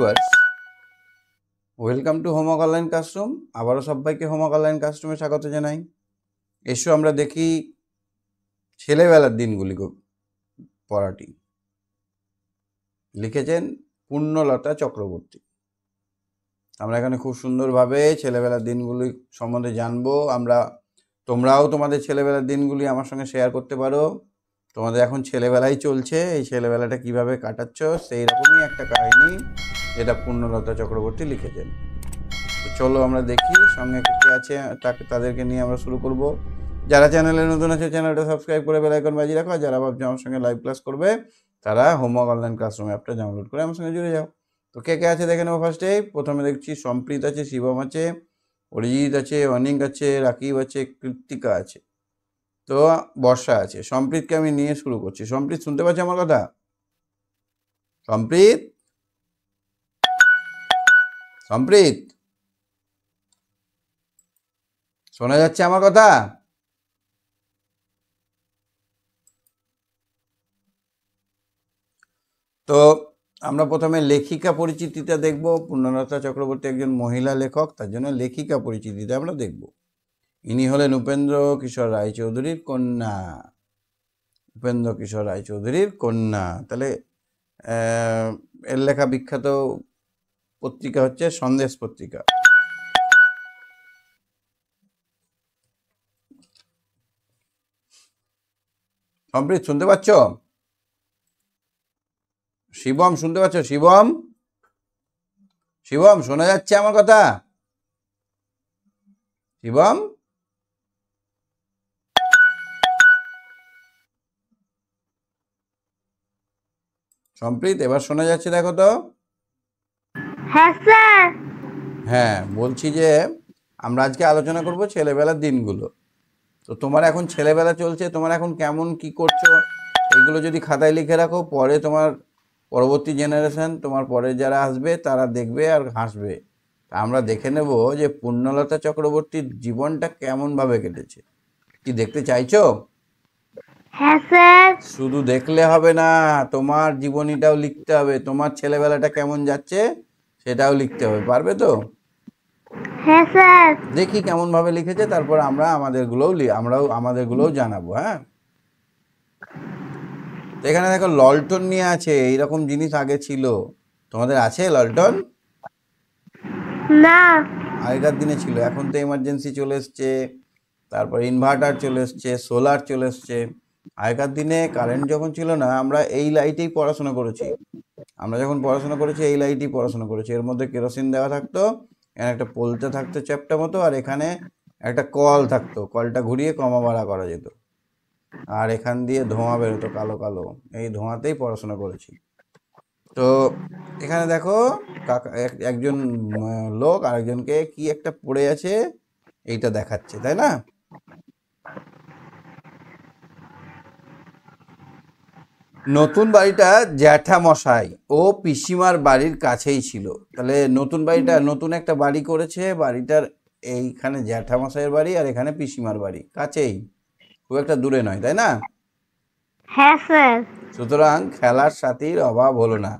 Viewers, welcome to homework online classroom. আবারও সবাইকে homework online ক্লাসরুমে স্বাগত জানাই। এসো আমরা দেখি ছেলেবেলার দিনগুলি পড়াটি। লিখেছেন পুণ্যলতা চক্রবর্তী। আমরা এখানে খুব সুন্দরভাবে ছেলেবেলার দিনগুলি সম্বন্ধে জানবো। তোমরাও তোমাদের ছেলেবেলার দিনগুলি আমার সঙ্গে শেয়ার করতে পারো। তোমাদের এখন ছেলেবেলাই চলছে, এই ছেলেবেলাটা কিভাবে কাটাচ্ছ সেই রকমই একটা কাহিনী যেটা পুণ্যলতা চক্রবর্তী লিখেছেন। তো চলো আমরা দেখি সঙ্গে কে আছে তাদেরকে নিয়ে আমরা শুরু করব। যারা চ্যানেলে নতুন আছে চ্যানেলটা সাবস্ক্রাইব করে বেল আইকন বাজিয়ে রাখো। যারা ভাবছো আমার সঙ্গে লাইভ ক্লাস করবে তারা হোমওয়ার্ক অনলাইন ক্লাসরুম অ্যাপটা ডাউনলোড করে আমার সঙ্গে জুড়ে যাও। তো কে আছে দেখে নেবো। ফার্স্টে প্রথমে দেখছি সম্প্রীত আছে, শিবম আছে, অরিজিৎ আছে, অনিক আছে, রাকিব আছে, কৃত্তিকা আছে, তো বর্ষা আছে। সম্প্রীতকে আমি নিয়ে শুরু করছি। সম্প্রীত শুনতে পাচ্ছি আমার কথা? সম্প্রীত সম্প্রীত শোনা যাচ্ছে আমার কথা? তো আমরা প্রথমে লেখিকা পরিচিতিটা দেখব। পুণ্যলতা চক্রবর্তী একজন মহিলা লেখক, তার জন্য লেখিকা পরিচিতিটা আমরা দেখব। ইনি হলেন উপেন্দ্র কিশোর রায়চৌধুরীর কন্যা। উপেন্দ্র কিশোর রায়চৌধুরীর কন্যা। তাহলে এর লেখা বিখ্যাত পত্রিকা হচ্ছে সন্দেশ পত্রিকা। সম্প্রীত শুনতে পাচ্ছ? শিবম শুনতে পাচ্ছ? শিবম শিবম শোনা যাচ্ছে আমার কথা? শিবম সম্প্রীত এবার শোনা যাচ্ছে? দেখো তো। হ্যাঁ স্যার। হ্যাঁ, বলছি যে আমরা আজকে আলোচনা করব ছেলেবেলার দিনগুলো। তো তোমার এখন ছেলেবেলা চলছে, তোমার এখন কেমন কি করছো এগুলো যদি খাতায় লিখে রাখো, পরে তোমার পরবর্তী জেনারেশন, তোমার পরে যারা আসবে তারা দেখবে আর হাসবে। আমরা দেখে নেব যে পুণ্যলতা চক্রবর্তীর জীবনটা কেমনভাবে কেটেছে। কি দেখতে চাইছো? হ্যাঁ স্যার। শুধু দেখলে হবে না, তোমার জীবনীটাও লিখতে হবে। তোমার ছেলেবেলাটা কেমন যাচ্ছে সেটাও লিখতে হবে। পারবে তো? হ্যাঁ স্যার। দেখি কেমন ভাবে লিখেছে, তারপর আমরাও আমাদেরগুলোও জানাবো। হ্যাঁ, তো এখানে দেখো লল্টন নিয়ে আছে। এইরকম জিনিস আগে ছিল, তোমাদের আছে লল্টন? না, আগেকার দিনে ছিল, এখন তো এমার্জেন্সি চলে এসছে, তারপর ইনভার্টার চলে এসছে, সোলার চলে এসছে। আগেকার দিনে কারেন্ট যখন ছিল না, আমরা এই লাইটেই পড়াশোনা করেছি। আমরা যখন পড়াশোনা করেছি এই লাইটেই পড়াশোনা করেছি। এর মধ্যে কেরোসিন দেওয়া থাকতো, এখানে একটা পোলতে থাকতো চ্যাপ্টা মতো, আর এখানে একটা কল থাকতো, কলটা ঘুরিয়ে কমা বাড়া করা যেত, আর এখান দিয়ে ধোঁয়া বেরোতো কালো কালো। এই ধোঁয়াতেই পড়াশোনা করেছি। তো এখানে দেখো একজন লোক আরেকজনকে কি একটা পড়ে আছে এইটা দেখাচ্ছে, তাই না? নতুন বাড়িটা জ্যাঠামশাই ও পিসিমার বাড়ির কাছেই ছিল। তাহলে নতুন বাড়িটা, নতুন একটা বাড়ি করেছে, বাড়িটার এইখানে জ্যাঠামশাইয়ের বাড়ি আর এখানে পিসিমার বাড়ি কাছেই, খুব একটা দূরে নয়, তাই না? হ্যাঁ স্যার। সুতরাং খেলার সাথীর অভাব হলো না।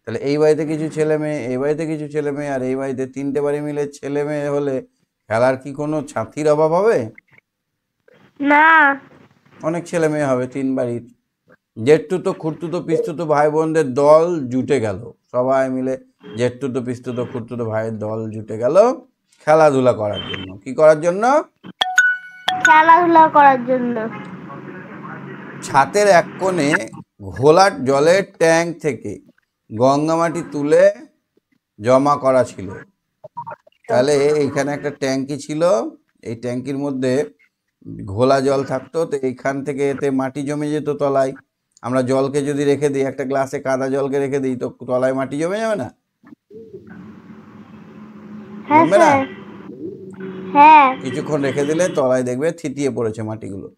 তাহলে এই বাড়িতে কিছু ছেলে মেয়ে, এই বাড়িতে কিছু ছেলে মেয়ে, আর এই বাড়িতে তিনটে বাড়ি মিলে ছেলে মেয়ে হলে খেলার কি কোনো সাথীর অভাব হবে? না, অনেক ছেলে মেয়ে হবে তিন বাড়ির। জেঠতুতো খুড়তুতো পিসতুতো ভাই বোনদের দল জুটে গেল, সবাই মিলে জেঠতুতো পিসতুতো খুড়তুতো ভাইয়ের দল জুটে গেল খেলাধুলা করার জন্য। কি করার জন্য? খেলাধুলা করার জন্য। ছাতের এক কোণে ঘোলাট জলের ট্যাঙ্ক থেকে গঙ্গা মাটি তুলে জমা করা ছিল। তাহলে এইখানে একটা ট্যাঙ্কি ছিল, এই ট্যাঙ্কির মধ্যে ঘোলা জল থাকতো। তো এইখান থেকে এতে মাটি জমে যেত তলায়। আমরা জলকে যদি রেখে দিই, একটা গ্লাসে কাদা জলকে রেখে দিই, তো তলায় মাটি জমে যাবে না? হ্যাঁ জমবে না? স্যার। হ্যাঁ। কিছুক্ষণ রেখে দিলে তলায় দেখবে থিতিয়ে পড়েছে মাটিগুলো।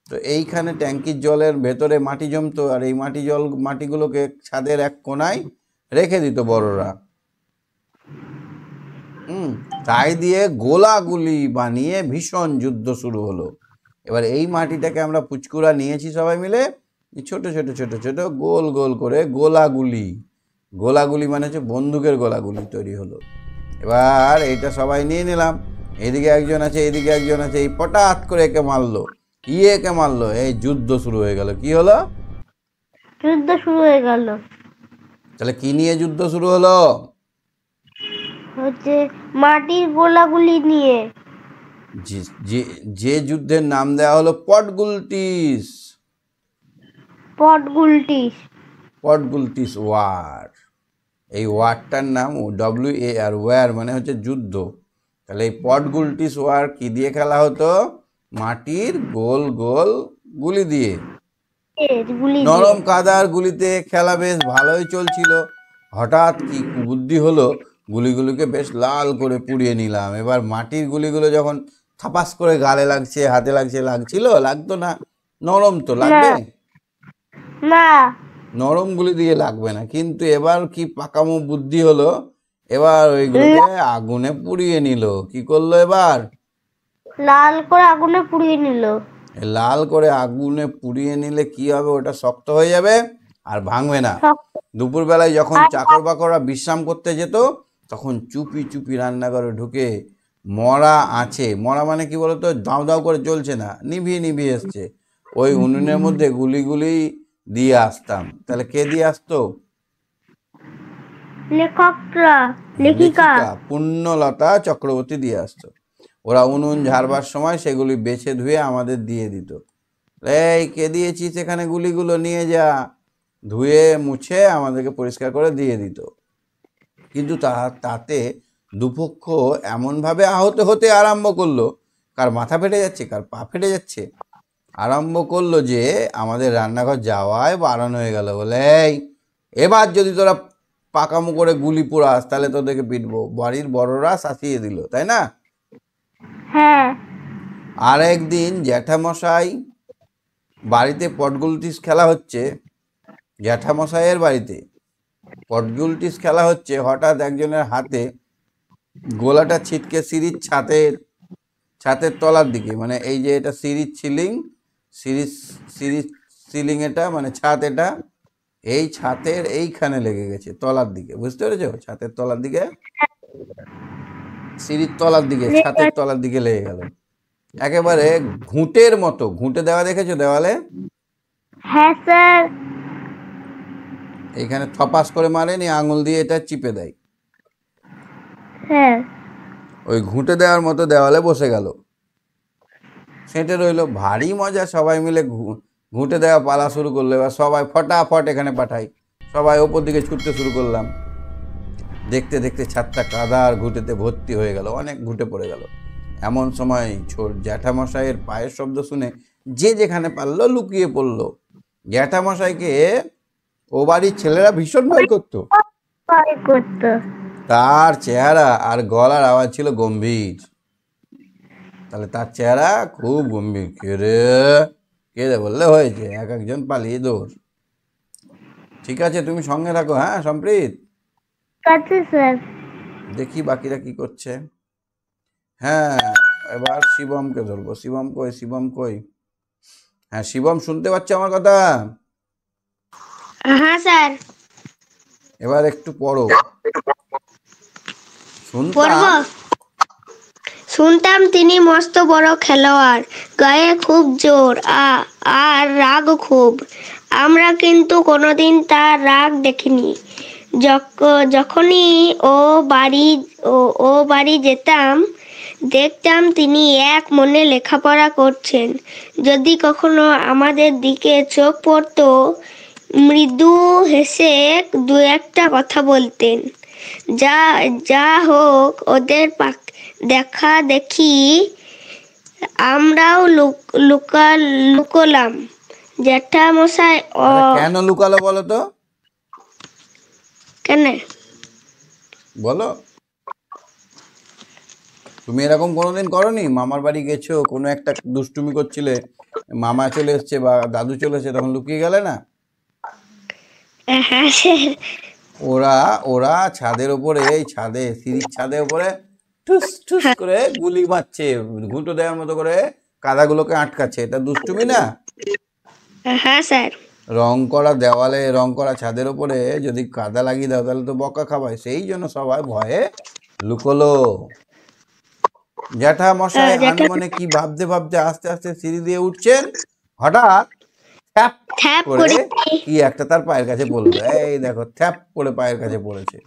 তো এইখানে ট্যাঙ্কির জলের ভেতরে মাটি জমতো, আর এই মাটিগুলোকে ছাদের এক কোনায় রেখে দিত বড়রা। তাই দিয়ে গোলাগুলি বানিয়ে ভীষণ যুদ্ধ শুরু হলো। এবার এই মাটিটাকে আমরা পুচকুরা নিয়েছি সবাই মিলে, ছোট ছোট ছোট ছোট গোল গোল করে গোলাগুলি গোলাগুলি মানে হচ্ছে বন্দুকের গোলাগুলি তৈরি হলো। এবার এইটা সবাই নিয়ে নিলাম। এইদিকে একজন আছে, এইদিকে একজন আছে, এই পটাত করে একে মারলো, একে মারলো, এই যুদ্ধ শুরু হয়ে গেল। কি হলো? যুদ্ধ শুরু হয়ে গেল। তাহলে কি নিয়ে যুদ্ধ শুরু হলো? হচ্ছে মাটির গোলাগুলি নিয়ে। যে যে যে যুদ্ধের নাম দেওয়া হলো পটগুলটিস। পটগুলটিস। পটগুলটিস ওয়ার। এই ওয়ারটার নাম WAR, ওয়ার মানে হচ্ছে যুদ্ধ। তাহলে এই পটগুলটিস ওয়ার কি দিয়ে খেলা হতো? মাটির গোল গোল গুলি দিয়ে। গুলি দিয়ে। নরম কাদার গুলিতে খেলা বেশ ভালোই চলছিল। হঠাৎ কি কুবুদ্ধি হলো, গুলিগুলোকে বেশ লাল করে পুড়িয়ে নিলাম। এবার মাটির গুলিগুলো যখন থাপাস করে গালে লাগছে, হাতে লাগছে, লাগছিল? লাগতো না, নরম তো লাগবে। না, নরম গুলি দিয়ে লাগবে না। কিন্তু এবার কি পাকামো বুদ্ধি হলো, এবার ওইগুলোকে আগুনে পুড়িয়ে নিল। কি করলো এবার? লাল করে আগুনে পুড়িয়ে নিল। লাল করে আগুনে পুড়িয়ে নিলে কি হবে? ওটা শক্ত হয়ে যাবে আর ভাঙবে না। দুপুরবেলায় যখন চাকর বাকররা বিশ্রাম করতে যেত, তখন চুপি চুপি রান্নাঘরে ঢুকে মরা আছে, মরা মানে কি বলতো, দাও দাও করে জ্বলছে না, নিভিয়ে নিভিয়ে এসছে, ওই উনুনের মধ্যে গুলি গুলি দিয়ে আসতাম। তাহলে কে দিয়ে আসতো? লেখকরা, লেখিকা। পুণ্যলতা চক্রবর্তী দিয়ে আসতো। ওরা উনুন ঝাড়বার সময় সেগুলি বেছে ধুয়ে আমাদের দিয়ে দিত। এই কে দিয়েছিস এখানে গুলিগুলো, নিয়ে যা। ধুয়ে মুছে আমাদেরকে পরিষ্কার করে দিয়ে দিত। কিন্তু তাতে দুপক্ষ এমনভাবে আহত হতে আরম্ভ করলো, কার মাথা ফেটে যাচ্ছে, কার পা ফেটে যাচ্ছে, আরম্ভ করলো যে আমাদের রান্নাঘর যাওয়ায় বারণ হয়ে গেল। বলে, এই এবার যদি তোরা পাকামো করে গুলি পোড়াস তাহলে তোদেরকে পিটবো। বাড়ির বড়রা শাসিয়ে দিল, তাই না? হ্যাঁ। আর একদিন জ্যাঠামশাই বাড়িতে পটগুলটিস খেলা হচ্ছে, জ্যাঠামশাইয়ের বাড়িতে পটগুলটিস খেলা হচ্ছে, হঠাৎ একজনের হাতে গোলাটা ছিটকে সিঁড়ির ছাতের তলার দিকে, মানে এই যে এটা সিঁড়ির সিঁড়ির সিলিং, এটা মানে ছাদ, এটা এই ছাতের এইখানে লেগে গেছে, তলার দিকে। বুঝতে পেরেছো? ছাতের তলার দিকে, সিঁড়ির তলার দিকে, ছাতের তলার দিকে লেগে গেল। একেবারে ঘুঁটের মতো ঘুঁটে দেওয়া, দেখেছো দেওয়ালে? হ্যাঁ স্যার। এইখানে থপাস করে মারেনি, আঙুল দিয়ে এটা চিপে দেয়, হ্যাঁ। ওই ঘুঁটে দেওয়ার মতো দেওয়ালে বসে গেল, সেটে রইলো। ভারী মজা, সবাই মিলে ঘুঁটে দেওয়া পালা শুরু করলো। এবার সবাই ফটাফট এখানে পাঠাই, সবাই ওপর দিকে ছুটতে শুরু করলাম। দেখতে দেখতে ছাদটা কাদা আর ঘুঁটেতে ভর্তি হয়ে গেল, অনেক ঘুঁটে পড়ে গেল। এমন সময় জ্যাঠামশাইয়ের পায়ের শব্দ শুনে যে যেখানে পারলো লুকিয়ে পড়লো। জ্যাঠামশাইকে ও বাড়ির ছেলেরা ভীষণ ভয় করতো। তার চেহারা আর গলার আওয়াজ ছিল গম্ভীর। তাহলে তার চেহারা খুব গম্ভীর। কে রে বললে হয়েছে, এক একজন পালিয়ে দৌড়। ঠিক আছে, তুমি সঙ্গে থাকো। হ্যাঁ সম্প্রীত, স্যার। দেখি বাকিরা কি করছে। হ্যাঁ, এবার শিবমকে ধরবো। শিবম কই, শিবম কই? হ্যাঁ শিবম, শুনতে পাচ্ছ আমার কথা? হ্যাঁ স্যার। এবার একটু পড়ো। শুনতাম শুনতাম তিনি মস্ত বড় খেলোয়াড়, গায়ে খুব জোর আর রাগ খুব। আমরা কিন্তু কোনোদিন তার রাগ দেখিনি। যখনই ও বাড়ি যেতাম, দেখতাম তিনি এক মনে লেখাপড়া করছেন। যদি কখনো আমাদের দিকে চোখ পড়তো, মৃদু হেসে দু একটা কথা বলতেন। যা হোক, ওদের দেখা দেখি আমরাও লুকোলাম। জ্যাঠামশাই কেন লুকালো বলো তো? কেন বলো। তুমি এরকম কোনোদিন করনি? মামার বাড়ি গেছো, কোনো একটা দুষ্টুমি করছিলে, মামা চলে এসছে বা দাদু চলে এসছে, তখন লুকিয়ে গেলে না? হ্যাঁ স্যার। ওরা ছাদের উপরে, এই ছাদে, সিঁড়ির ছাদের উপরে ঠুস ঠুস করে গুলি মারছে, ঘুঁটো দেওয়ার মতো করে কাদাগুলোকে আটকাচ্ছে। এটা দুষ্টুমি না? হ্যাঁ স্যার। রং করা দেওয়ালে, রং করা ছাদের উপরে যদি কাদা লাগিয়ে দাও তাহলে তো বকা খাবায়, সেই জন্য সবাই ভয়ে লুকোলো। জ্যাঠা মশাই আনমনে কি ভাবতে ভাবতে আস্তে আস্তে সিঁড়ি দিয়ে উঠছেন, হঠাৎ থ্যাপ থ্যাপ করে করে কি একটা তার পায়ের কাছে পড়লো। এই দেখো, থ্যাপ করে পায়ের কাছে পড়েছে।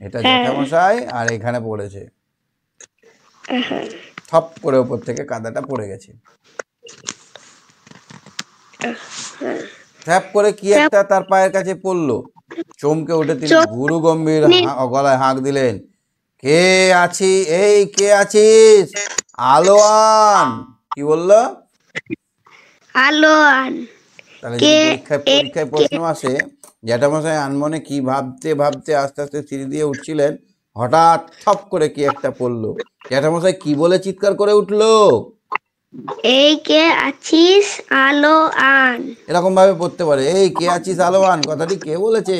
এটা জ্যাঠা মশাই, আর এখানে পড়েছে, থপ করে ওপর থেকে কাদাটা পড়ে গেছে। থ্যাপ করে কি একটা তার পায়ের কাছে পড়লো। চমকে উঠে তিনি গুরু গম্ভীর গলায় হাঁক দিলেন, কে আছি, এই কে আছিস, আলো আন। কি বললো? আলো আন। তাহলে যদি পরীক্ষায় প্রশ্ন আসে, জ্যাঠামশাই আনমনে কি ভাবতে ভাবতে আস্তে আস্তে সিঁড়ি দিয়ে উঠছিলেন, হঠাৎ থপ করে কি একটা পড়লো। জ্যাঠামশাই কি বলে চিৎকার করে উঠলো? এই কে আছিস, আলো আন। এরকম ভাবে পড়তে পারে, এই কে আছিস, আলো আন। কথাটি কে বলেছে,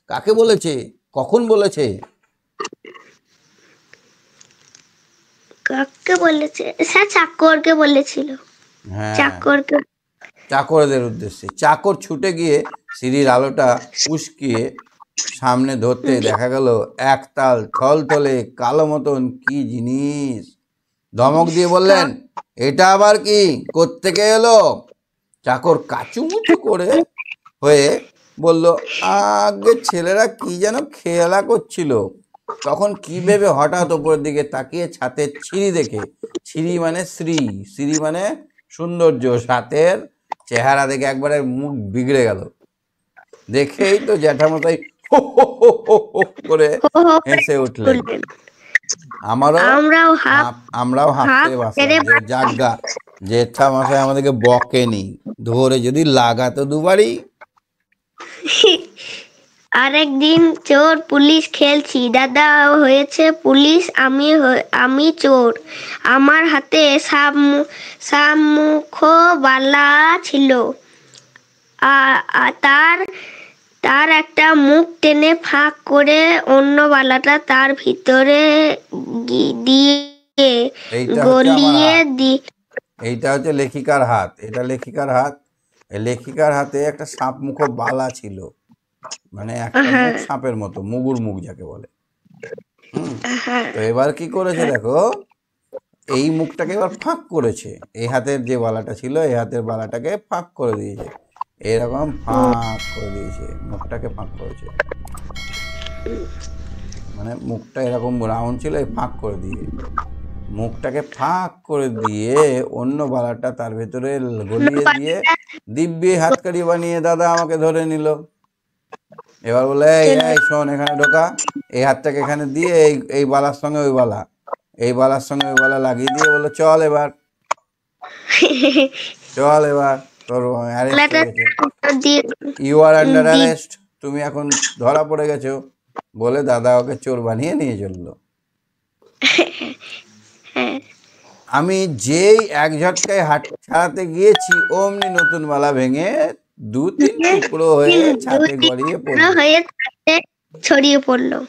কাকে বলেছে, কখন বলেছে? কাকে বলেছে? স্যার চাকরকে বলেছিল। হ্যাঁ, চাকরকে। চাকরদের উদ্দেশ্যে। চাকর ছুটে গিয়ে সিঁড়ির আলোটা উস্কিয়ে সামনে ধরতে দেখা গেল একতাল থলথলে কালো মতন কি জিনিস। ধমক দিয়ে বললেন, এটা আবার কি, কোত্থেকে এলো? চাকর কাচুমুচু করে হয়ে বলল, আগে ছেলেরা কি যেন খেলা করছিল, তখন কি ভেবে হঠাৎ ওপরের দিকে তাকিয়ে ছাতের ছিঁড়ি দেখে, ছিঁড়ি মানে শ্রী মানে সৌন্দর্য, ছাতের চেহারা দেখে একবারে মুখ বিগড়ে গেল। দেখেই তো জ্যাঠামশাই হো হো হো হো হো করে হেসে উঠলেন। আমরাও হাঁপতে বসলাম যে যাজ্ঞা, জ্যাঠামশাই আমাদেরকে বকেনি, ধরে যদি লাগাতো দুবারই। আরেকদিন চোর পুলিশ খেলছি, দাদা হয়েছে পুলিশ, আমি চোর। আমার হাতে সাবমুখ বালা ছিল, তার একটা মুখ টেনে ফাঁক করে অন্য বালাটা তার ভিতরে দিয়ে গলিয়ে এইটা হচ্ছে লেখিকার হাত, এটা লেখিকার হাত। এই লেখিকার হাতে একটা সাপ মুখ বালা ছিল, মানে একটা মুখ সাপের মতো, মুগুর মুখ যাকে বলে। তো এবার কি করেছে দেখো, এই মুখটাকে এবার ফাঁক করেছে, এই হাতের যে বালাটা ছিল এই হাতের বালাটাকে ফাঁক করে দিয়েছে, এরকম ফাঁক করে দিয়েছে, মুখটাকে ফাঁক করেছে। মানে মুখটা এরকম রাউন্ড ছিল, এই ফাঁক করে দিয়ে মুখটাকে ফাঁক করে দিয়ে অন্য বালাটা তার ভেতরে গলিয়ে দিয়ে দিব্যি হাতকাড়ি বানিয়ে দাদা আমাকে ধরে নিল। এবার বলে, এই শোন, এখানে ঢোকা, এই হাতটাকে এখানে দিয়ে এই বালার সঙ্গে ওই বালা, এই বালার সঙ্গে ওই বালা লাগিয়ে দিয়ে বললো, চল এবার তোর অ্যারেস্ট হয়ে গেছে, ইউ আর আন্ডার অ্যারেস্ট, তুমি এখন ধরা পড়ে গেছো বলে দাদা ওকে চোর বানিয়ে নিয়ে চললো। আমি যেই এক ঝটকায় হাত ছাড়াতে গিয়েছি, অমনি নতুন বালা ভেঙে 2-3 টুকরো হয়ে ছাতে ছড়িয়ে পড়লো।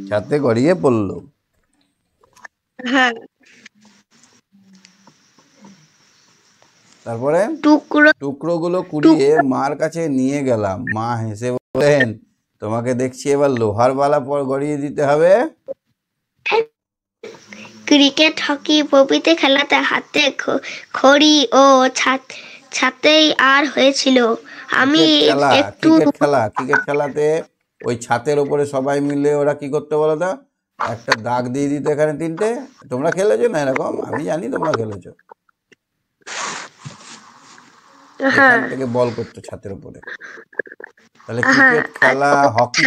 ছাতে গড়িয়ে পড়লো। তারপরে টুকরোগুলো কুড়িয়ে মার কাছে নিয়ে গেলাম। মা হেসে বললেন, তোমাকে দেখছি এবার লোহার বালা পর গড়িয়ে দিতে হবে। ক্রিকেট, হকি প্রভৃতি খেলাতে হাতে খড়ি ও ছাতেই আর হয়েছিল। আমি একটু ক্রিকেট খেলাতে ওই ছাতের উপরে সবাই মিলে ওরা কি করতে বলো তো, একটা দাগ দিয়ে দিত এখানে 3টে। তোমরা খেলেছো না এরকম? আমি জানি তোমরা খেলেছো। এখান থেকে বল করতো ছাতের উপরে। তাহলে ক্রিকেট খেলা, হকি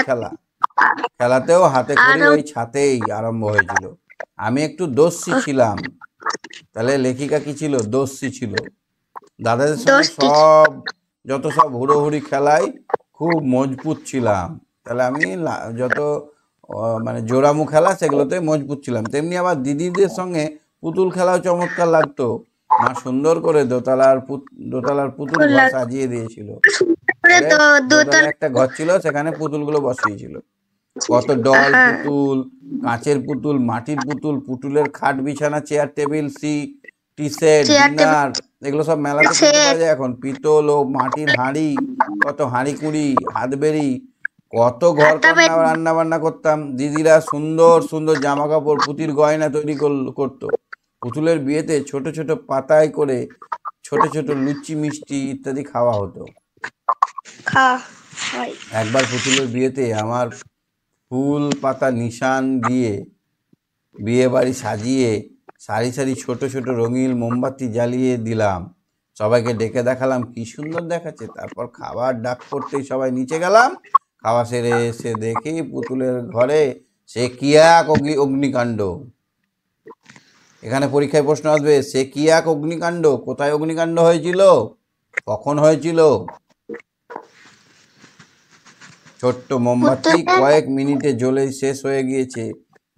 খেলাতেও হাতে খড়ি ওই ছাতেই আরম্ভ হয়েছিল। আমি একটু দস্যি ছিলাম। তাহলে লেখিকা কি ছিল? দস্যি ছিল। দাদাদের সঙ্গে যত সব হুড়োহুড়ি খেলায় খুব মজবুত ছিলাম। তাহলে আমি যত মানে জোড়ামু খেলা সেগুলোতে মজবুত ছিলাম। তেমনি আবার দিদিদের সঙ্গে পুতুল খেলাও চমৎকার লাগতো। মা সুন্দর করে দোতলার পুতুল সাজিয়ে দিয়েছিল। একটা ঘর ছিল, সেখানে পুতুলগুলো বসিয়েছিল। কত ডল পুতুল, কাঁচের পুতুল, মাটির পুতুল, পুতুলের খাট বিছানা চেয়ার টেবিল টি সেট, চেয়ার টেবিল ডিনার, এগুলো সব মেলাতে কিনতে পাওয়া যায় এখন। পিতল ও মাটির হাঁড়ি, কত হাঁড়ি কুড়ি, হাতবেড়ি, কত ঘর কন্যা রান্না বান্না করতাম। দিদিরা সুন্দর সুন্দর জামা কাপড়, পুঁতির গয়না তৈরি করতো। পুতুলের বিয়েতে ছোট ছোট পাতায় করে ছোট ছোট লুচি মিষ্টি ইত্যাদি খাওয়া হতো। খাওয়া হয়। একবার পুতুলের বিয়েতে আমার ফুল পাতা নিশান দিয়ে বিয়ে বাড়ি সাজিয়ে সারি সারি ছোট ছোট রঙিন মোমবাতি জ্বালিয়ে দিলাম। সবাইকে ডেকে দেখালাম কি সুন্দর দেখাচ্ছে। তারপর খাবার ডাক পড়তেই সবাই নিচে গেলাম। খাওয়া সেরে এসে দেখি পুতুলের ঘরে সে কি এক অগ্নিকাণ্ড। এখানে পরীক্ষায় প্রশ্ন আসবে, সে কি এক অগ্নিকাণ্ড, কোথায় অগ্নিকাণ্ড হয়েছিল, কখন হয়েছিল? ছোট্ট মোমবাতি কয়েক মিনিটে জ্বলেই শেষ হয়ে গিয়েছে।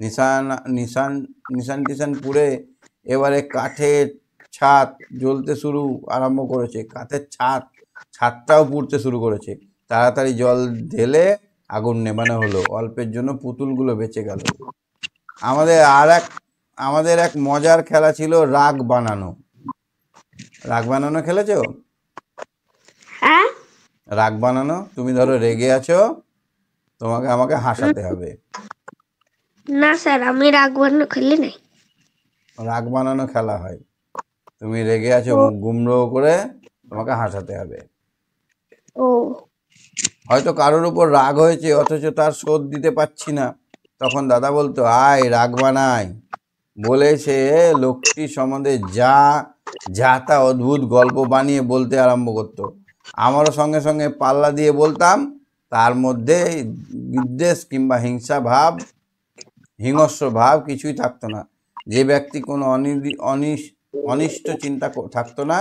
নিশান নিশান নিশান টিশান পুড়ে এবারে কাঠের ছাদ জ্বলতে আরম্ভ করেছে। কাঠের ছাদটাও পুড়তে শুরু করেছে। তাড়াতাড়ি জল ঢেলে আগুন নেভানো হলো। অল্পের জন্য পুতুলগুলো বেঁচে গেল। আমাদের এক মজার খেলা ছিল রাগ বানানো। রাগ বানানো খেলেছো? হ্যাঁ রাগ বানানো, তুমি ধরো রেগে আছো, তোমাকে আমাকে হাসাতে হবে। না স্যার, আমি রাগ বানানো খেলি নাই। রাগ বানানো খেলা হয়। তুমি রেগে আছো, মুখ গুমড়ো করে তোমাকে হাসাতে হবে। ও হয়তো কারোর উপর রাগ হয়েছে অথচ তার শোধ দিতে পারছি না। তখন দাদা বলতো, আয় রাগ বানাই, বলে সে লোকটি সম্বন্ধে যা তা অদ্ভুত গল্প বানিয়ে বলতে আরম্ভ করতো। আমারও সঙ্গে সঙ্গে পাল্লা দিয়ে বলতাম। তার মধ্যে বিদ্বেষ কিংবা হিংস্র ভাব কিছুই থাকতো না। যে ব্যক্তি কোনো অনিষ্ট চিন্তা থাকতো না,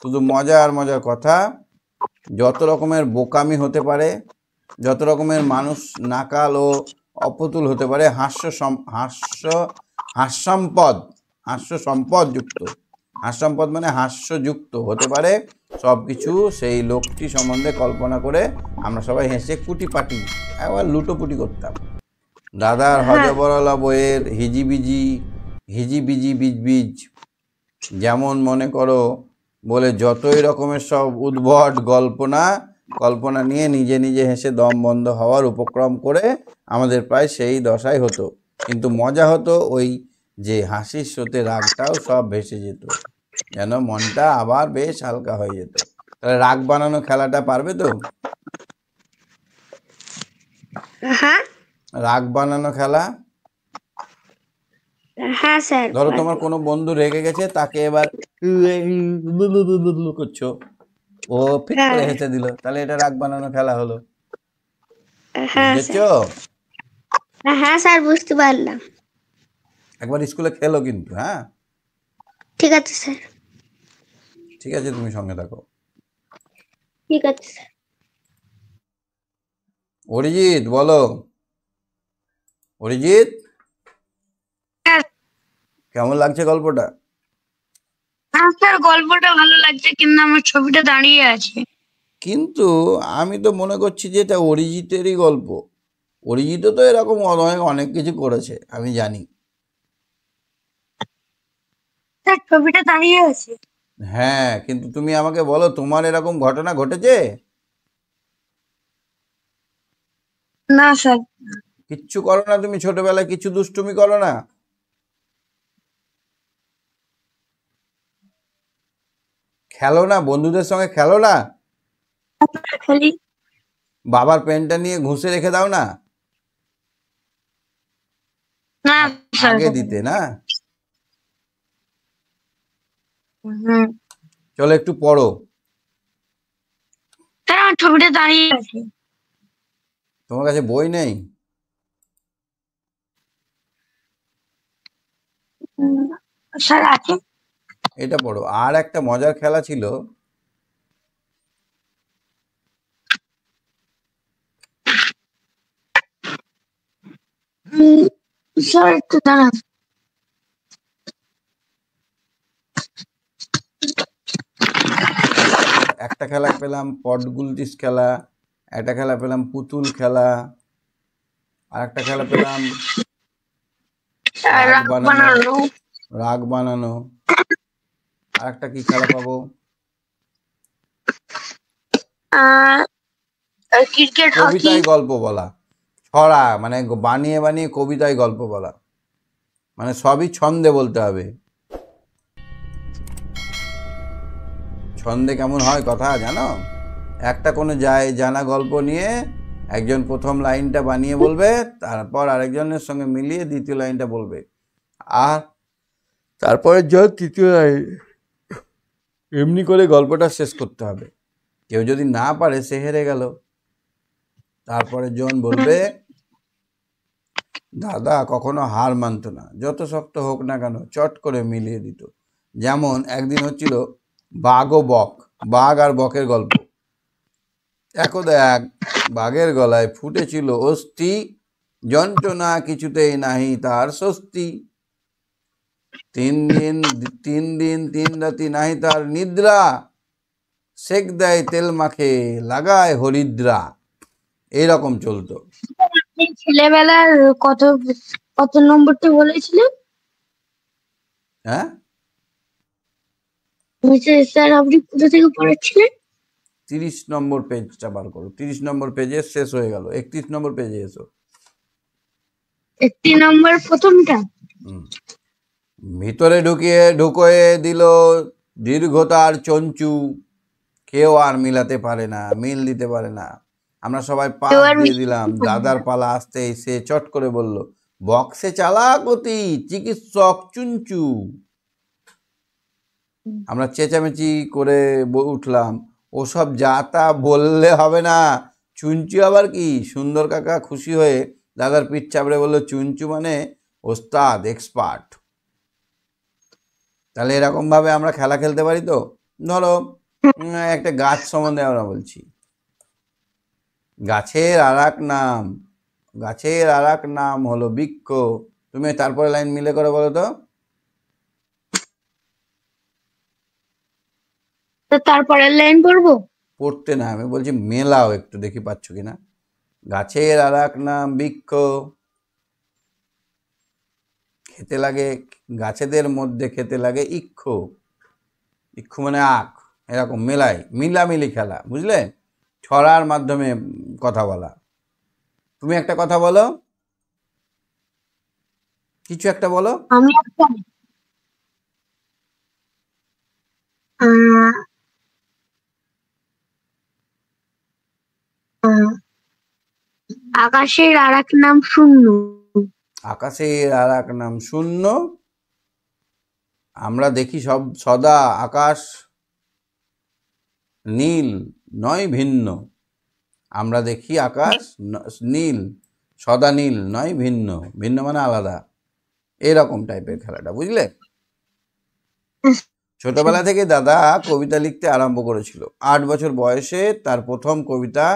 শুধু মজার মজার কথা। যত রকমের বোকামি হতে পারে, যত রকমের মানুষ নাকাল ও অপতুল হতে পারে, হাস্যসম্পদ মানে হাস্যযুক্ত হতে পারে, সব কিছু সেই লোকটি সম্বন্ধে কল্পনা করে আমরা সবাই হেসে কুটিপাটি একবার লুটোপুটি করতাম। দাদার হজবরলা বইয়ের হিজিবিজি বিজবিজ, যেমন মনে করো বলে যতই রকমের সব উদ্ভট কল্পনা নিয়ে নিজে নিজে হেসে দম বন্ধ হওয়ার উপক্রম করে আমাদের প্রায় সেই দশাই হতো। কিন্তু মজা হতো ওই যে হাসির স্রোতে রাগটাও সব ভেসে যেত, যেন মনটা আবার বেশ হালকা হয়ে যেত। তাহলে রাগ বানানো খেলাটা পারবে তো? হ্যাঁ রাগ বানানো খেলা। হ্যাঁ স্যার। ধরো তোমার কোনো বন্ধু রেগে গেছে, তাকে এবার করছো, ও ফিট করে হেসে দিল, তাহলে এটা রাগ বানানো খেলা হলো। বুঝেছো? হ্যাঁ স্যার, বুঝতে পারলাম। একবার স্কুলে খেলো কিন্তু। হ্যাঁ ঠিক আছে স্যার। ঠিক আছে, তুমি সঙ্গে থাকো। ঠিক আছে স্যার। অরিজিৎ বলো। অরিজিৎ, কেমন লাগছে গল্পটা? স্যার গল্পটা ভালো লাগছে, কিন্তু আমার ছবিটা দাঁড়িয়ে আছে। কিন্তু আমি তো মনে করছি যে এটা অরিজিতেরই গল্প। অরিজিৎও তো এরকম অনেক কিছু করেছে, আমি জানি। স্যার ছবিটা দাঁড়িয়ে আছে। হ্যাঁ, কিন্তু তুমি আমাকে বলো, তোমার এরকম ঘটনা ঘটেছে? না স্যার। কিচ্ছু করো না তুমি? ছোটবেলায় কিছু দুষ্টুমি করো না? খেলো না? বন্ধুদের সঙ্গে খেলো না? খেলি। বাবার পেনটা নিয়ে ঘুষে রেখে দাও না? না স্যার। আগে দিতে না? হুম। চলো একটু পড়ো। স্যার আমার ছবিটা দাঁড়িয়ে আছে। তোমার কাছে বই নেই? স্যার আছে। এটা পড়ো। আর একটা মজার খেলা ছিল, স্যার একটু দাঁড়ান। একটা খেলা পেলাম পটগুলতিস খেলা, একটা খেলা পেলাম পুতুল খেলা, আর একটা খেলা পেলাম রাগ বানানো। আর একটা কি খেলা পাবো? Cricket, hockey. কবিতায় গল্প বলা, ছড়া মানে বানিয়ে বানিয়ে কবিতায় গল্প বলা, মানে সবই ছন্দে বলতে হবে। ছন্দে কেমন হয় কথা জানো? একটা কোনো জানা গল্প নিয়ে একজন প্রথম লাইনটা বানিয়ে বলবে, তারপর আরেকজনের সঙ্গে মিলিয়ে দ্বিতীয় লাইনটা বলবে, আর তারপরে তৃতীয় লাইন, এমনি করে গল্পটা শেষ করতে হবে। কেউ যদি না পারে সে হেরে গেল। তারপরে জন বলবে, দাদা কখনো হার মানতো না, যত শক্ত হোক না কেন চট করে মিলিয়ে দিত। যেমন একদিন হচ্ছিল বাঘ ও বক, বাঘ আর বকের গল্প। একদা এক বাঘের গলায় ফুটেছিল অস্থি, যন্ত্রণা কিছুতেই নাহি তার স্বস্তি। 3 দিন 3 রাতি নাহি তার নিদ্রা, সেক দেয় তেল মাখে লাগায় হরিদ্রা। এইরকম চলতো। আপনি ছেলেবেলার কত কত নম্বরটা বলেছিলেন? হ্যাঁ, স্যার আপনি কোথা থেকে পড়াচ্ছিলেন? 30 নম্বর পেজটা বার করো। 30 নম্বর পেজে শেষ হয়ে গেল, 31 নম্বর পেজে এসো। 1 নম্বর প্রথমটা। ভিতরে ঢুকিয়ে দিল দীর্ঘতার চঞ্চু, কেউ আর মিলাতে পারে না, মিল দিতে পারে না। আমরা সবাই পাস দিয়ে দিলাম। দাদার পালা আসতেই সে চট করে বলল, বক্সে চালাকতি চিকিৎসক চুনচু। আমরা চেঁচামেচি করে উঠলাম, ওসব যা তা বললে হবে না, চুনচু আবার কি? সুন্দর কাকা খুশি হয়ে দাদার পিঠ চাপড়ে বলল, চুনচু মানে ওস্তাদ, এক্সপার্ট। তাহলে এরকম ভাবে আমরা খেলা খেলতে পারি তো। ধরো একটা গাছ সম্বন্ধে আমরা বলছি, গাছের আর এক নাম হলো বৃক্ষ। তুমি তারপরে লাইন মিলে করে বলো তো। তারপরের লাইন পড়বো? পড়তে না, আমি বলছি মেলাও একটু, দেখি পাচ্ছ কিনা। গাছের আর এক নাম বৃক্ষ, খেতে লাগে গাছেদের মধ্যে খেতে লাগে ইক্ষু, ইক্ষু মানে আখ। এরকম মিলামিলি খেলা, বুঝলে? ছড়ার মাধ্যমে কথা বলা। তুমি একটা কথা বলো, কিছু একটা বলো। আমি একটা আকাশের আর এক নাম শূন্য। আকাশের আর এক নাম শূন্য। আমরা দেখি সদা আকাশ নীল নয় ভিন্ন। আমরা দেখি আকাশ নীল, সদা নীল নয় ভিন্ন। ভিন্ন মানে আলাদা। এরকম টাইপের খেলাটা, বুঝলে? ছোটবেলা থেকে দাদা কবিতা লিখতে আরম্ভ করেছিল। 8 বছর বয়সে তার প্রথম কবিতা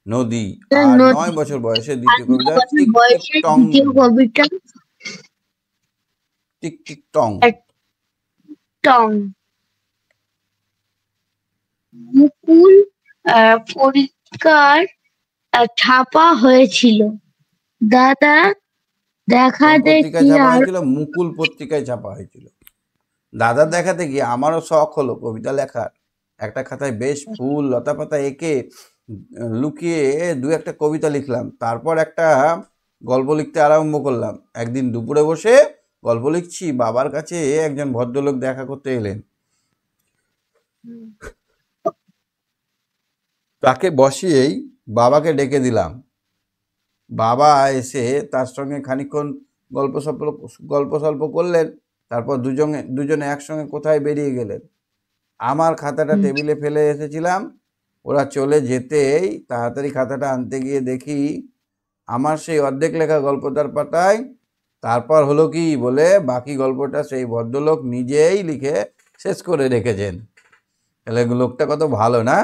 নদী, আর 9 বছর বয়সে দ্বিতীয় কবিতা টিক টিক টং। টিক টিক টং। মুকুল পরীক্ষার ছাপা হয়েছিল। দাদা দেখা দেখি মুকুল পত্রিকায় ছাপা হয়েছিল। দাদার দেখা দেখি আমারও শখ হলো কবিতা লেখার। একটা খাতায় বেশ ফুল লতা পাতা এঁকে লুকিয়ে 2-1টা কবিতা লিখলাম। তারপর একটা গল্প লিখতে আরম্ভ করলাম। একদিন দুপুরে বসে গল্প লিখছি, বাবার কাছে একজন ভদ্রলোক দেখা করতে এলেন। তাকে বসিয়েই বাবাকে ডেকে দিলাম। বাবা এসে তার সঙ্গে খানিকক্ষণ গল্প সল্প করলেন। তারপর দুজনে একসঙ্গে কোথায় বেরিয়ে গেলেন। আমার খাতাটা টেবিলে ফেলে এসেছিলাম। ওরা চলে যেতেই তাড়াতাড়ি খাতাটা আনতে গিয়ে দেখি আমার সেই অর্ধেক লেখা গল্পটার পাতায় তারপর হলো কি বলে বাকি গল্পটা সেই ভদ্রলোক নিজেই লিখে শেষ করে রেখেছেন। তাহলে লোকটা কত ভালো না?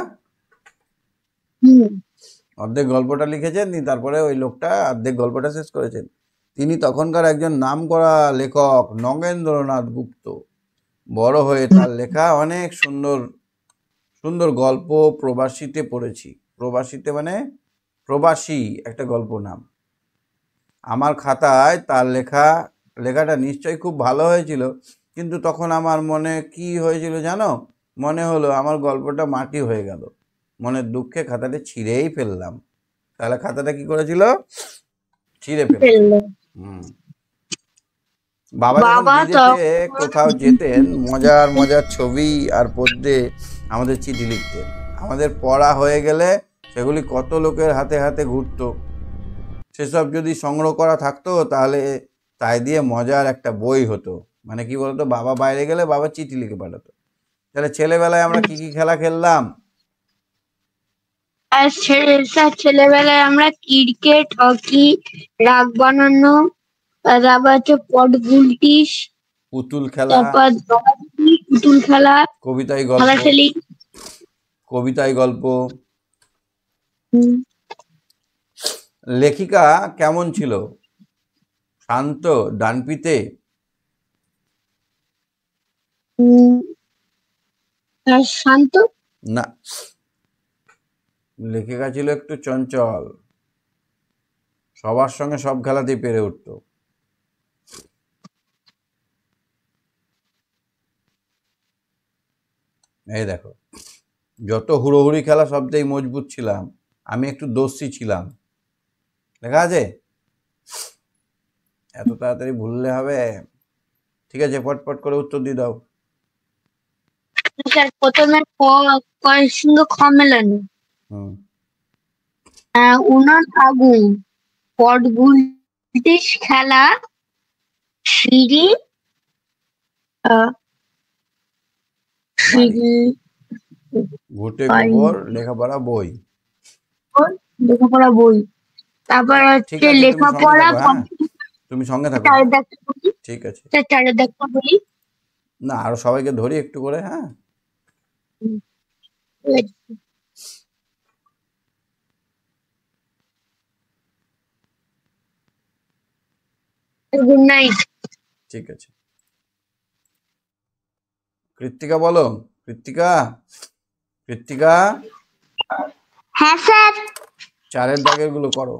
অর্ধেক গল্পটা লিখেছেন, তারপরে ওই লোকটা অর্ধেক গল্পটা শেষ করেছেন। তিনি তখনকার একজন নামকরা লেখক নগেন্দ্রনাথ গুপ্ত। বড় হয়ে তার লেখা অনেক সুন্দর সুন্দর গল্প প্রবাসীতে পড়েছি। প্রবাসীতে মানে প্রবাসী একটা গল্প নাম। আমার খাতায় তার লেখাটা নিশ্চয়ই খুব ভালো হয়েছিল, কিন্তু তখন আমার মনে কি হয়েছিল জানো, মনে হলো আমার গল্পটা মাটি হয়ে গেল, মনের দুঃখে খাতাটা ছিঁড়েই ফেললাম। তাহলে খাতাটা কি করেছিল, ছিঁড়ে ফেলেছিল। ফেললো। হুম। বাবা যখন বাবা বিদেশে কোথাও যেতেন, মজার মজার ছবি আর পদ্যে আমাদের চিঠি লিখতেন। আমাদের পড়া হয়ে গেলে সেগুলি কত লোকের হাতে হাতে ঘুরতো। সেসব যদি সংগ্রহ করা থাকতো তাহলে তাই দিয়ে মজার একটা বই হতো। মানে কি বলতো, বাবা বাইরে গেলে বাবা চিঠি লিখে পাঠাতো। তাহলে ছেলেবেলায় আমরা কি কি খেলা খেললাম? আর স্যার ছেলেবেলায় আমরা ক্রিকেট, হকি, রাগ বানানো, তারপর হচ্ছে পট গুলটিস, পুতুল খেলা, তারপর দৌড়াদৌড়ি, পুতুল খেলা, কবিতায় গল্প, খেলাখেলি। কবিতায় গল্প। হুম, লেখিকা কেমন ছিল? শান্ত, ডানপিতে? হুম, আর শান্ত। না, লেখিকা ছিল একটু চঞ্চল, সবার সঙ্গে সব খেলাতেই পেরে উঠতো। এই দেখো, যত হুড়োহুড়ি খেলা সবচেয়ে মজবুত ছিলাম, আমি একটু দস্যি ছিলাম। লেখা আছে? এত তাড়াতাড়ি ভুললে হবে? ঠিক আছে, পটপট করে উত্তর দিয়ে দাও। স্যার প্রথমে কয়ের সঙ্গে খ মেলানো, হুম। উনান আগুন, পট গুলটিস খেলা, সিঁড়ি, আহ, সিঁড়ি, ঘুটে গোবর, লেখাপড়া বই। লেখাপড়া বই। তারপর ঠিক হচ্ছে আছে, তুমি সঙ্গে লেখাপড়া থাকো, হ্যাঁ, তুমি সঙ্গে থাকো, চার হ্যাঁ। দেখা বলি। ঠিক আছে। স্যার চারের দেখা বলি। না, আরো সবাইকে ধরি একটু করে, হ্যাঁ। Good night. ঠিক আছে। কৃত্তিকা বলো, কৃত্তিকা, কৃত্তিকা, হ্যাঁ স্যার। চারের দাগের গুলো করো।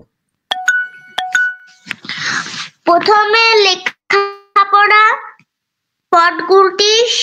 প্রথমে লেখাপড়া, পট গুলটিস,